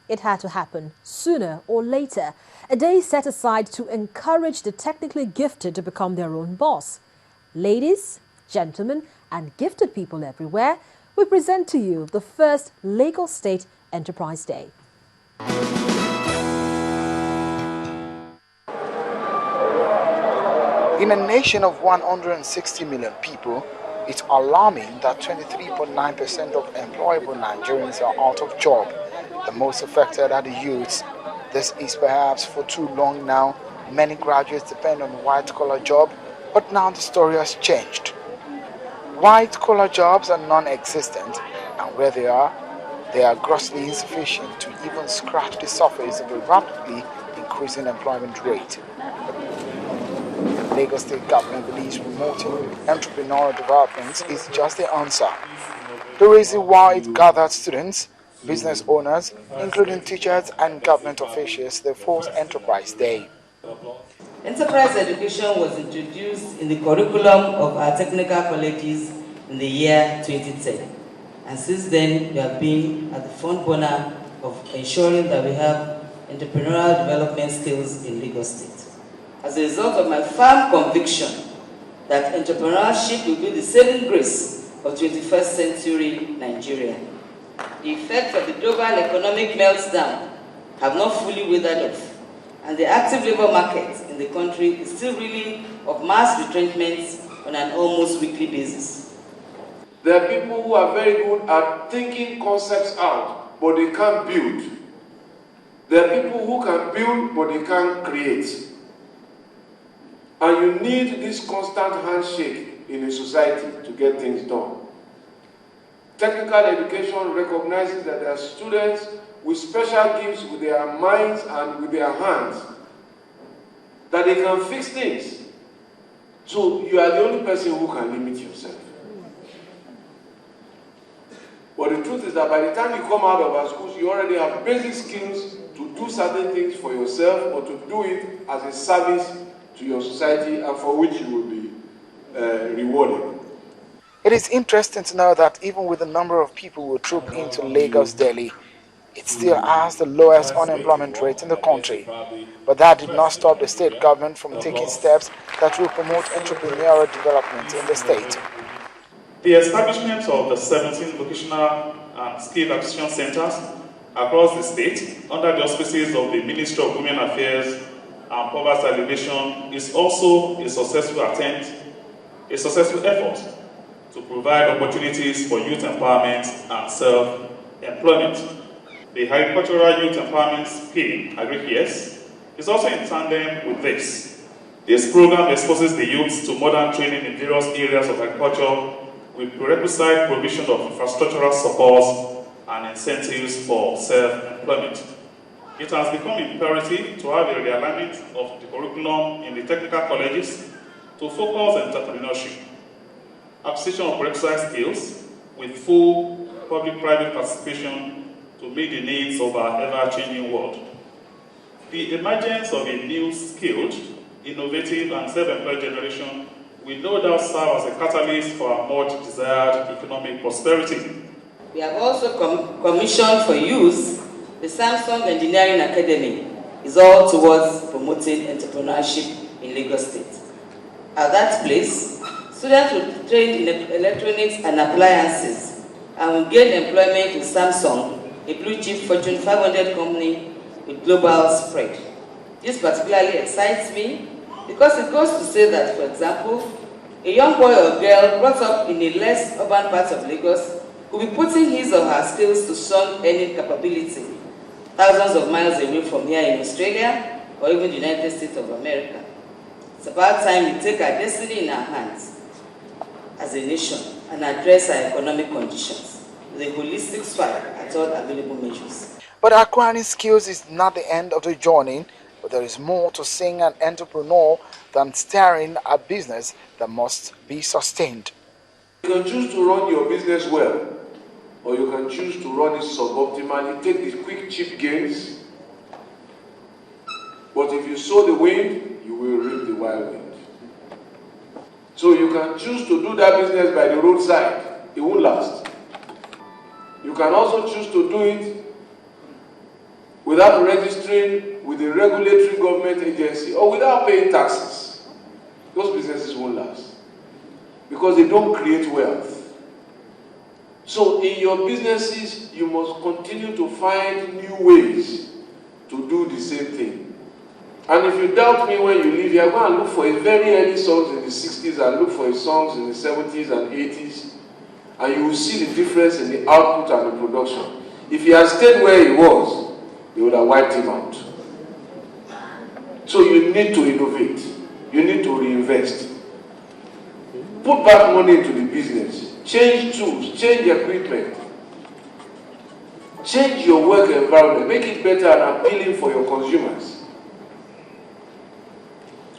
It had to happen sooner or later. A day set aside to encourage the technically gifted to become their own boss. Ladies, gentlemen, and gifted people everywhere, we present to you the first Lagos State Enterprise Day. In a nation of 160 million people, it's alarming that 23.9% of employable Nigerians are out of job. The most affected are the youths. This is perhaps for too long now. Many graduates depend on white-collar jobs, but now the story has changed. White-collar jobs are non-existent, and where they are grossly insufficient to even scratch the surface of a rapidly increasing employment rate. The Lagos State government believes promoting entrepreneurial development is just the answer. The reason why it gathered students, business owners, including teachers and government officials, the fourth Enterprise Day. Enterprise education was introduced in the curriculum of our technical colleges in the year 2010. And since then, we have been at the front burner of ensuring that we have entrepreneurial development skills in Lagos State. As a result of my firm conviction that entrepreneurship will be the saving grace of 21st century Nigeria, the effects of the global economic meltdown have not fully withered off, and the active labor market in the country is still reeling of mass retrenchments on an almost weekly basis. There are people who are very good at thinking concepts out, but they can't build. There are people who can build, but they can't create. And you need this constant handshake in a society to get things done. Technical education recognizes that there are students with special gifts with their minds and with their hands, that they can fix things. So you are the only person who can limit yourself. But the truth is that by the time you come out of our schools, you already have basic skills to do certain things for yourself or to do it as a service to your society and for which you will be rewarded. It is interesting to know that even with the number of people who troop into Lagos daily, it still has the lowest unemployment rate in the country. But that did not stop the state government from taking steps that will promote entrepreneurial development in the state. The establishment of the 17 vocational skill acquisition centers across the state under the auspices of the Ministry of Women Affairs and Poverty Alleviation is also a successful attempt, a successful effort to provide opportunities for youth empowerment and self-employment. The Agricultural Youth Empowerment Scheme, AgriCS, is also in tandem with this. This program exposes the youth to modern training in various areas of agriculture with prerequisite provision of infrastructural support and incentives for self-employment. It has become imperative to have a realignment of the curriculum in the technical colleges to focus on entrepreneurship, acquisition of requisite skills with full public-private participation to meet the needs of our ever-changing world. The emergence of a new skilled, innovative and self-employed generation will no doubt serve as a catalyst for our much desired economic prosperity. We have also commissioned for use the Samsung Engineering Academy. Is all towards promoting entrepreneurship in Lagos State. At that place, students will be trained in electronics and appliances and will gain employment with Samsung, a blue-chip Fortune 500 company with global spread. This particularly excites me because it goes to say that, for example, a young boy or girl brought up in a less urban part of Lagos will be putting his or her skills to strong earning capability thousands of miles away from here in Australia or even the United States of America. It's about time we take our destiny in our hands as a nation and address our economic conditions with a holistic strike at all available measures. But acquiring skills is not the end of the journey, but there is more to seeing an entrepreneur than starting a business that must be sustained. You can choose to run your business well, or you can choose to run it suboptimally, take the quick, cheap gains. But if you sow the wind, you will reap the wild wind. So you can choose to do that business by the roadside. It won't last. You can also choose to do it without registering with a regulatory government agency, or without paying taxes, those businesses won't last because they don't create wealth. So in your businesses, you must continue to find new ways to do the same thing. And if you doubt me when you leave here, go and look for his very early songs in the 60s and look for his songs in the 70s and 80s, and you will see the difference in the output and the production. If he had stayed where he was, they would have wiped him out. So you need to innovate. You need to reinvest. Put back money into the business. Change tools, change equipment. Change your work environment. Make it better and appealing for your consumers.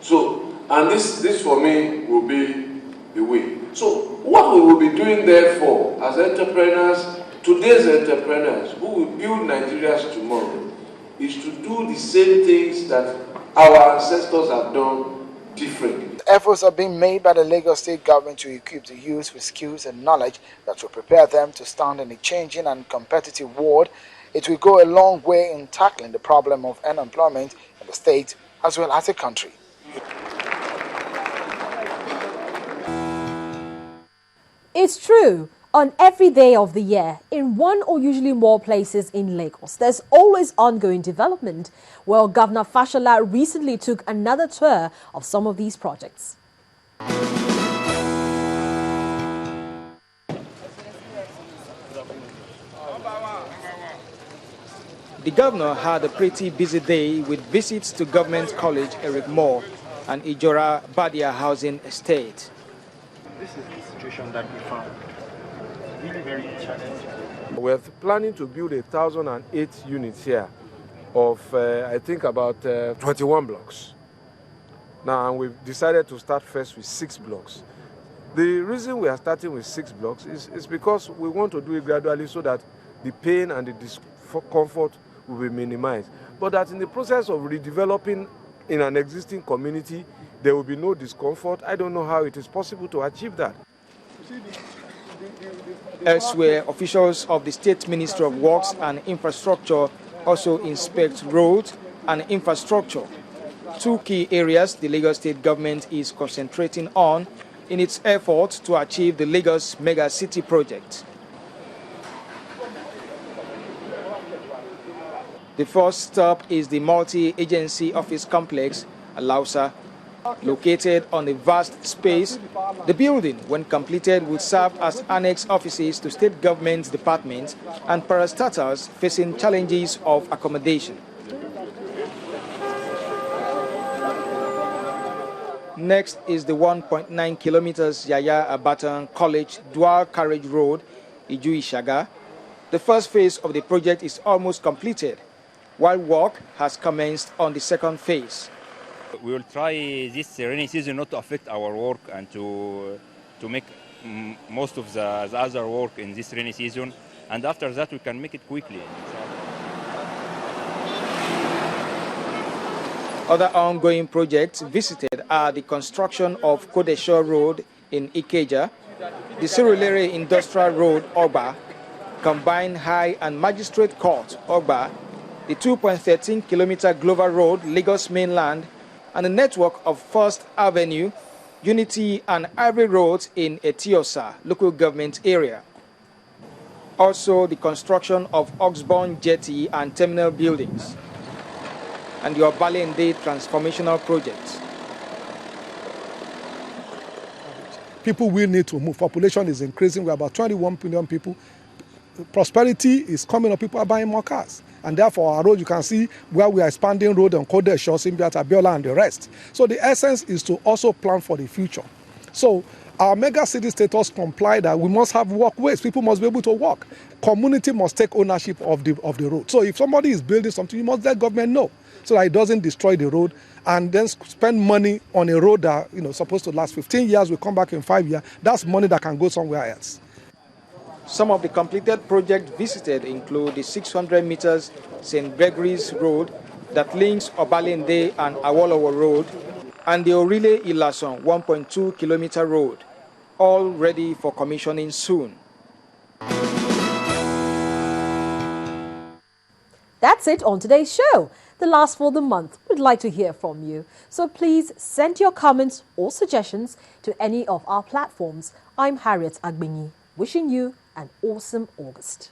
So, and this for me will be the way. So, what we will be doing therefore as entrepreneurs, today's entrepreneurs who will build Nigeria's tomorrow, is to do the same things that our ancestors have done differently. Efforts are being made by the Lagos State government to equip the youth with skills and knowledge that will prepare them to stand in a changing and competitive world. It will go a long way in tackling the problem of unemployment in the state as well as the country. It's true. On every day of the year, in one or usually more places in Lagos, there's always ongoing development. Well, Governor Fashola recently took another tour of some of these projects. The governor had a pretty busy day with visits to Government College Eric Moore and Ijora Badia Housing Estate. This is the situation that we found. Really very challenging. We're planning to build 1,008 units here of, I think, about 21 blocks. Now, and we've decided to start first with 6 blocks. The reason we are starting with 6 blocks is because we want to do it gradually so that the pain and the discomfort will be minimized. But that in the process of redeveloping in an existing community, there will be no discomfort. I don't know how it is possible to achieve that. Elsewhere, officials of the State Ministry of Works and Infrastructure also inspect roads and infrastructure. 2 key areas the Lagos State government is concentrating on in its efforts to achieve the Lagos Mega City project. The first stop is the multi-agency office complex, Alausa. Located on a vast space, the building, when completed, will serve as annex offices to state government departments and parastatals facing challenges of accommodation. Next is the 1.9 kilometers Yaya Abatan College Dual Carriage Road, Iju-Ishaga. The first phase of the project is almost completed, while work has commenced on the second phase. We will try this rainy season not to affect our work and to make most of the other work in this rainy season, and after that we can make it quickly. Other ongoing projects visited are the construction of Kodesho Road in Ikeja, the Surulere Industrial Road, Ogba, Combined High and Magistrate Court, Ogba, the 2.13-kilometer Glover Road, Lagos Mainland, and a network of First Avenue, Unity and Ivory Roads in Etiosa, local government area. Also the construction of Oxbourne Jetty and terminal buildings, and the Obalende transformational project. People will need to move. Population is increasing. We're about 21 million people. Prosperity is coming up. People are buying more cars. And therefore, our road, you can see where we are expanding road on Kodesho, Simbiat, Abiola, and the rest. So the essence is to also plan for the future. So our mega city status comply that we must have walkways. People must be able to walk. Community must take ownership of the road. So if somebody is building something, you must let government know so that it doesn't destroy the road and then spend money on a road that supposed to last 15 years, will come back in 5 years. That's money that can go somewhere else. Some of the completed projects visited include the 600 meters St. Gregory's Road that links Obalende and Awolowo Road, and the Orile Ilason 1.2 kilometer road, all ready for commissioning soon. That's it on today's show, the last for the month. We'd like to hear from you. So please send your comments or suggestions to any of our platforms. I'm Harriet Agbinyi, wishing you an awesome August.